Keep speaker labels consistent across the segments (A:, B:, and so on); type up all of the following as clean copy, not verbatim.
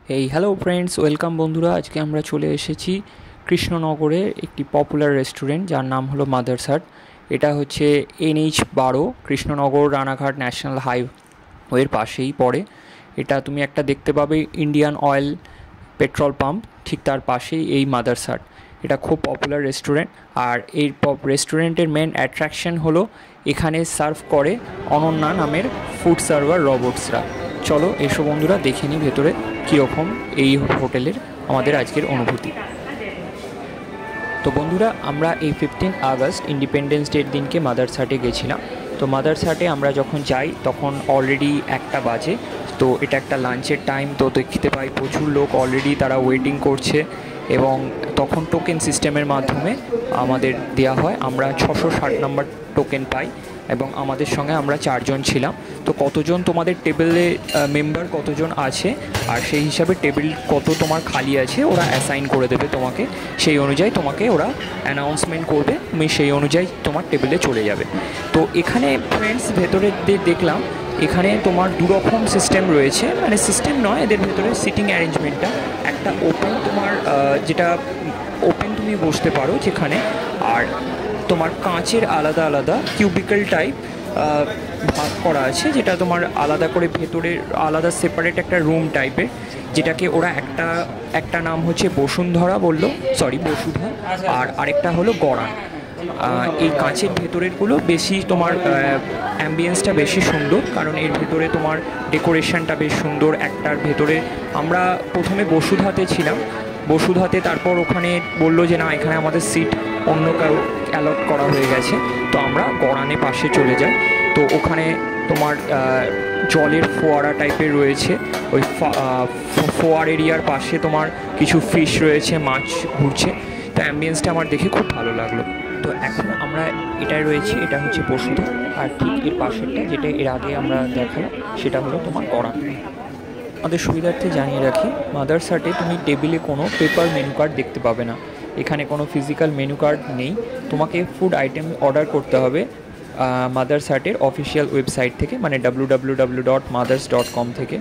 A: Hello friends, welcome বন্ধুরা। আজকে আমরা চলে এসেছি কৃষ্ণনগরে একটি পপুলার রেস্টুরেন্ট যার নাম হলো মাদার্স হাট। এটা হচ্ছে NH-12 কৃষ্ণনগর রানাঘাট ন্যাশনাল হাইওয়ের পাশেই পড়ে। এটা তুমি একটা দেখতে পাবে ইন্ডিয়ান অয়েল পেট্রোল পাম্প, ঠিক তার পাশেই এই মাদার্স হাট। এটা খুব পপুলার রেস্টুরেন্ট। আর এই রেস্টুরেন্টের মেন অ্যাট্রাকশন হলো এখানে সার্ভ করে অনন্যা নামের ফুড সার্ভার রোবটসরা। চলো এসো বন্ধুরা, দেখে নিই ভেতরে কীরকম এই হোটেলের আমাদের আজকের অনুভূতি। তো বন্ধুরা, আমরা এই 15 আগস্ট ইন্ডিপেন্ডেন্স ডের দিনকে মাদার্স হাটে গেছিলাম। তো মাদার্স হাটে আমরা যখন যাই তখন অলরেডি 1টা বাজে। তো এটা একটা লাঞ্চের টাইম। তো দেখতে পাই প্রচুর লোক অলরেডি তারা ওয়েটিং করছে এবং তখন টোকেন সিস্টেমের মাধ্যমে আমাদের দেওয়া হয়। আমরা 660 নম্বর টোকেন পাই এবং আমাদের সঙ্গে আমরা 4 জন ছিলাম। তো কতজন তোমাদের টেবিলে মেম্বার কতজন আছে আর সেই হিসাবে টেবিল কত তোমার খালি আছে ওরা অ্যাসাইন করে দেবে তোমাকে। সেই অনুযায়ী তোমাকে ওরা অ্যানাউন্সমেন্ট করবে, তুমি সেই অনুযায়ী তোমার টেবিলে চলে যাবে। তো এখানে ফ্রেন্ডস ভেতরে দেখলাম এখানে তোমার দুরকম সিস্টেম রয়েছে, মানে সিস্টেম নয়, এদের ভেতরে সিটিং অ্যারেঞ্জমেন্টটা একটা ওপেন, তোমার যেটা ওপেন তুমি বসতে পারো যেখানে, আর তোমার কাঁচের আলাদা আলাদা কিউবিকল টাইপ ভাগ করা আছে, যেটা তোমার আলাদা করে ভেতরে আলাদা সেপারেট একটা রুম টাইপের, যেটাকে ওরা একটা নাম হচ্ছে বসুন্ধরা বললো, বসুধা, আর আরেকটা হলো গড়ান। এই কাঁচের ভেতরেরগুলো বেশি তোমার অ্যাম্বিয়েন্সটা বেশি সুন্দর, কারণ এর ভেতরে তোমার ডেকোরেশনটা বেশ সুন্দর। একটার ভেতরে আমরা প্রথমে বসুধাতে ছিলাম, বসুধাতে তারপর ওখানে বললো যে না, এখানে আমাদের সিট অন্য কারো অ্যালট করা হয়ে গেছে। তো আমরা গড়ানে পাশে চলে যাই। তো ওখানে তোমার জলের ফোয়ারা টাইপের রয়েছে, ওই ফোয়ার এরিয়ার পাশে তোমার কিছু ফিশ রয়েছে, মাছ ঘুরছে। তো অ্যাম্বিয়েন্সটা আমার দেখে খুব ভালো লাগলো। তো এখন আমরা এটাই রয়েছি, এটা হচ্ছে বসুধা, আর ঠিক এর পাশেরটা যেটা এর আগে আমরা দেখালাম সেটা হলো তোমার গড়ান। আমাদের সুবিধার্থে জানিয়ে রাখি, মাদার্স হাটে তুমি টেবিলে কোনো পেপার মেনু কার্ড দেখতে পাবে না। এখানে কোনো ফিজিক্যাল মেনু কার্ড নেই। তোমাকে ফুড আইটেম অর্ডার করতে হবে মাদার্স হাটের অফিসিয়াল ওয়েবসাইট থেকে, মানে www.mothers.com থেকে।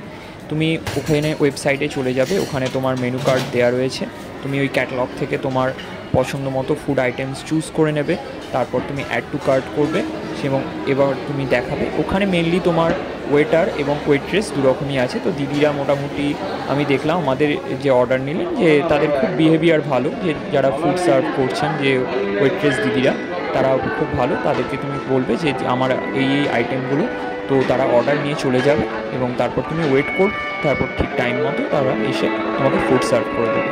A: তুমি ওখানে ওয়েবসাইটে চলে যাবে, ওখানে তোমার মেনু কার্ড দেওয়া রয়েছে। তুমি ওই ক্যাটালগ থেকে তোমার পছন্দ মতো ফুড আইটেমস চুজ করে নেবে, তারপর তুমি অ্যাড টু কার্ট করবে এবং এবার তুমি দেখাবে। ওখানে মেনলি তোমার ওয়েটার এবং ওয়েট্রেস দুরকমই আছে। তো দিদিরা মোটামুটি আমি দেখলাম আমাদের যে অর্ডার নিলেন যে তাদের খুব বিহেভিয়ার ভালো, যে যারা ফুড সার্ভ করছেন যে ওয়েট্রেস দিদিরা তারা খুব ভালো। তাদেরকে তুমি বলবে যে আমার এই আইটেমগুলো, তো তারা অর্ডার নিয়ে চলে যাবে এবং তারপর তুমি ওয়েট কর, তারপর ঠিক টাইম মতো তারা এসে তোমাকে ফুড সার্ভ করে দেবে।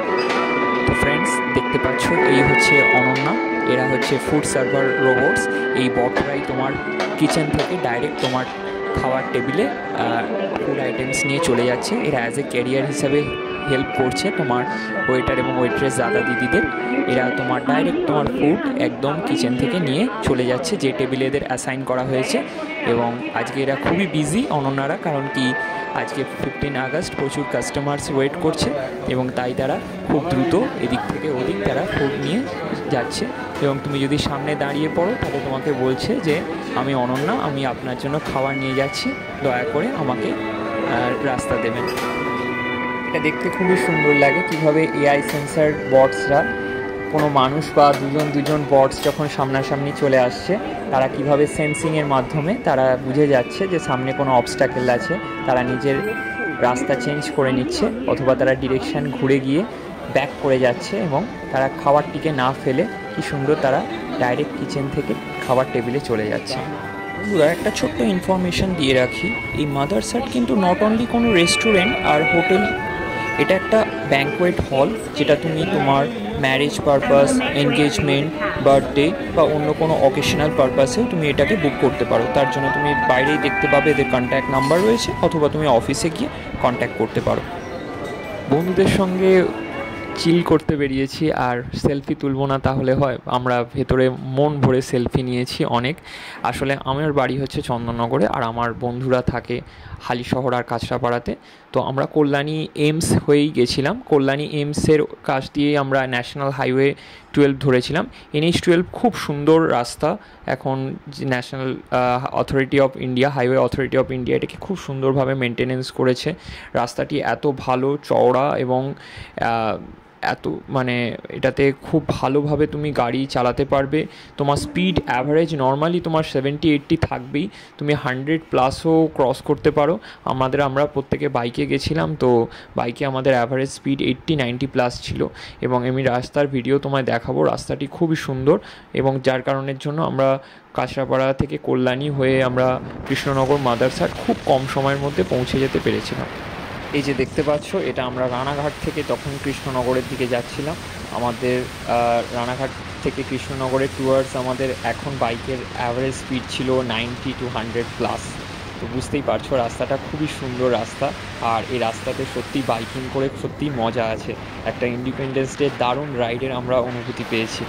A: তো ফ্রেন্ডস দেখতে পাচ্ছ, এই হচ্ছে অনন্যা, এরা হচ্ছে ফুড সার্ভার রোবটস। এই বটরাই তোমার কিচেন থেকে ডাইরেক্ট তোমার খাওয়ার টেবিলে ফুড আইটেমস নিয়ে চলে যাচ্ছে। এরা অ্যাজ এ ক্যারিয়ার হিসাবে হেল্প করছে তোমার ওয়েটার এবং ওয়েট্রেস দাদা দিদিদের। এরা তোমার ডাইরেক্ট তোমার ফুড একদম কিচেন থেকে নিয়ে চলে যাচ্ছে যে টেবিলে এদের অ্যাসাইন করা হয়েছে। এবং আজকে এরা খুবই বিজি অনন্যারা, কারণ কি আজকে 15 আগস্ট, প্রচুর কাস্টমার্স ওয়েট করছে এবং তাই তারা খুব দ্রুত এদিক থেকে ওদিক তারা ফুড নিয়ে যাচ্ছে। এবং তুমি যদি সামনে দাঁড়িয়ে পড়ো তাহলে তোমাকে বলছে যে আমি অনন্যা, আমি আপনার জন্য খাবার নিয়ে যাচ্ছি, দয়া করে আমাকে রাস্তা দেবেন। এটা দেখতে খুবই সুন্দর লাগে কীভাবে এআই সেন্সার বটসরা, কোনো মানুষ বা দুজন বটস যখন সামনাসামনি চলে আসছে, তারা কিভাবে সেন্সিংয়ের মাধ্যমে তারা বুঝে যাচ্ছে যে সামনে কোনো অবস্ট্যাকেল আছে, তারা নিজের রাস্তা চেঞ্জ করে নিচ্ছে অথবা তারা ডিরেকশান ঘুরে গিয়ে ব্যাক করে যাচ্ছে এবং তারা খাবারটিকে না ফেলে কি সুন্দর তারা ডাইরেক্ট কিচেন থেকে খাবার টেবিলে চলে যাচ্ছে। বন্ধুরা, একটা ছোট্ট ইনফরমেশান দিয়ে রাখি, এই মাদার্স হাট কিন্তু নট অনলি কোনো রেস্টুরেন্ট আর হোটেল, এটা একটা ব্যাঙ্কোয়েট হল, যেটা তুমি তোমার ম্যারেজ পারপাস, এনগেজমেন্ট, বার্থডে বা অন্য কোনো অকেশনাল পারপাসেও তুমি এটাকে বুক করতে পারো। তার জন্য তুমি বাইরেই দেখতে পাবে এদের কন্ট্যাক্ট নাম্বার রয়েছে, অথবা তুমি অফিসে গিয়ে কন্ট্যাক্ট করতে পারো। বন্ধুদের সঙ্গে চিল করতে বেরিয়েছি আর সেলফি তুলবো না তাহলে হয়? আমরা ভেতরে মন ভরে সেলফি নিয়েছি অনেক। আসলে আমার বাড়ি হচ্ছে চন্দননগরে আর আমার বন্ধুরা থাকে হালিশহর আর কাঁচরাপাড়াতে। তো আমরা কল্যাণী এইমস হয়েই গেছিলাম। কল্যাণী এইমসের কাছ দিয়ে আমরা ন্যাশনাল হাইওয়ে 12 ধরেছিলাম। NH12 খুব সুন্দর রাস্তা। এখন national authority of India, highway authority of India এটাকে খুব সুন্দরভাবে মেনটেনেন্স করেছে। রাস্তাটি এত ভালো চওড়া এবং এত মানে এটাতে খুব ভালোভাবে তুমি গাড়ি চালাতে পারবে। তোমার স্পিড অ্যাভারেজ নর্মালি তোমার 70-80 থাকবেই, তুমি 100+ ক্রস করতে পারো। আমরা প্রত্যেকে বাইকে গেছিলাম, তো বাইকে আমাদের অ্যাভারেজ স্পিড 80-90+ ছিল। এবং আমি রাস্তার ভিডিও তোমায় দেখাবো। রাস্তাটি খুবই সুন্দর এবং যার কারণের জন্য আমরা কাঁচরাপাড়া থেকে কল্যাণী হয়ে আমরা কৃষ্ণনগর মাদারসাট খুব কম সময়ের মধ্যে পৌঁছে যেতে পেরেছিলাম। এই যে দেখতে পাচ্ছ, এটা আমরা রানাঘাট থেকে তখন কৃষ্ণনগরের দিকে যাচ্ছিলাম। আমাদের রানাঘাট থেকে কৃষ্ণনগরের টুয়ার্ডস আমাদের এখন বাইকের অ্যাভারেজ স্পিড ছিল 90-100+। তো বুঝতেই পারছো রাস্তাটা খুবই সুন্দর রাস্তা। আর এই রাস্তাতে সত্যি বাইকিং করে সত্যিই মজা আছে। একটা ইন্ডিপেন্ডেন্স ডে দারুণ রাইডের আমরা অনুভূতি পেয়েছি।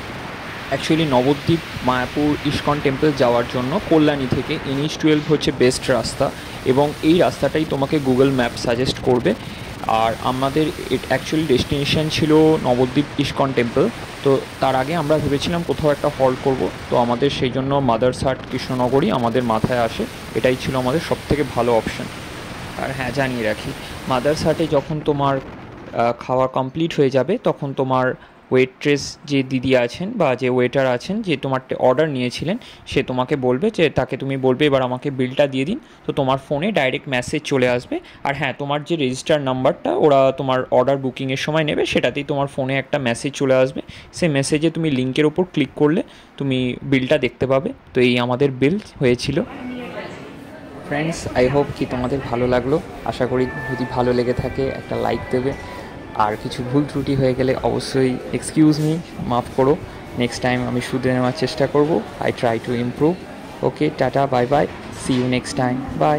A: Actually Nabadwip, Mayapur, ISKCON temple যাওয়ার জন্য কল্যাণী থেকে NH12 হচ্ছে বেস্ট রাস্তা এবং এই রাস্তাটাই তোমাকে গুগল ম্যাপ সাজেস্ট করবে। আর আমাদের অ্যাকচুয়ালি ডেস্টিনেশন ছিল নবদ্বীপ ইস্কন টেম্পল। তো তার আগে আমরা ভেবেছিলাম কোথাও একটা হল্ট করব, তো আমাদের সেই জন্য মাদারসাট কৃষ্ণনগরই আমাদের মাথায় আসে। এটাই ছিল আমাদের সবথেকে ভালো অপশান। আর হ্যাঁ, জানিয়ে রাখি, মাদারসাটে যখন তোমার খাওয়া কমপ্লিট হয়ে যাবে তখন তোমার ওয়েট্রেস যে দিদি আছেন বা যে ওয়েটার আছেন, যে তোমার অর্ডার নিয়েছিলেন, সে তোমাকে বলবে যে তাকে তুমি বলবে এবার আমাকে বিলটা দিয়ে দিন। তো তোমার ফোনে ডাইরেক্ট মেসেজ চলে আসবে। আর হ্যাঁ, তোমার যে রেজিস্টার নাম্বারটা ওরা তোমার অর্ডার বুকিংয়ের সময় নেবে, সেটাতেই তোমার ফোনে একটা মেসেজ চলে আসবে। সেই মেসেজে তুমি লিঙ্কের ওপর ক্লিক করলে তুমি বিলটা দেখতে পাবে। তো এই আমাদের বিল হয়েছিল। ফ্রেন্ডস, আই হোপ কি তোমাদের ভালো লাগলো। আশা করি যদি ভালো লেগে থাকে একটা লাইক দেবে। আর কিছু ভুল ত্রুটি হয়ে গেলে অবশ্যই এক্সকিউজ মি, মাফ করো। নেক্সট টাইম আমি শুধরে নেওয়ার চেষ্টা করব। I try to improve. Okay, tata, bye bye, see you next time, by.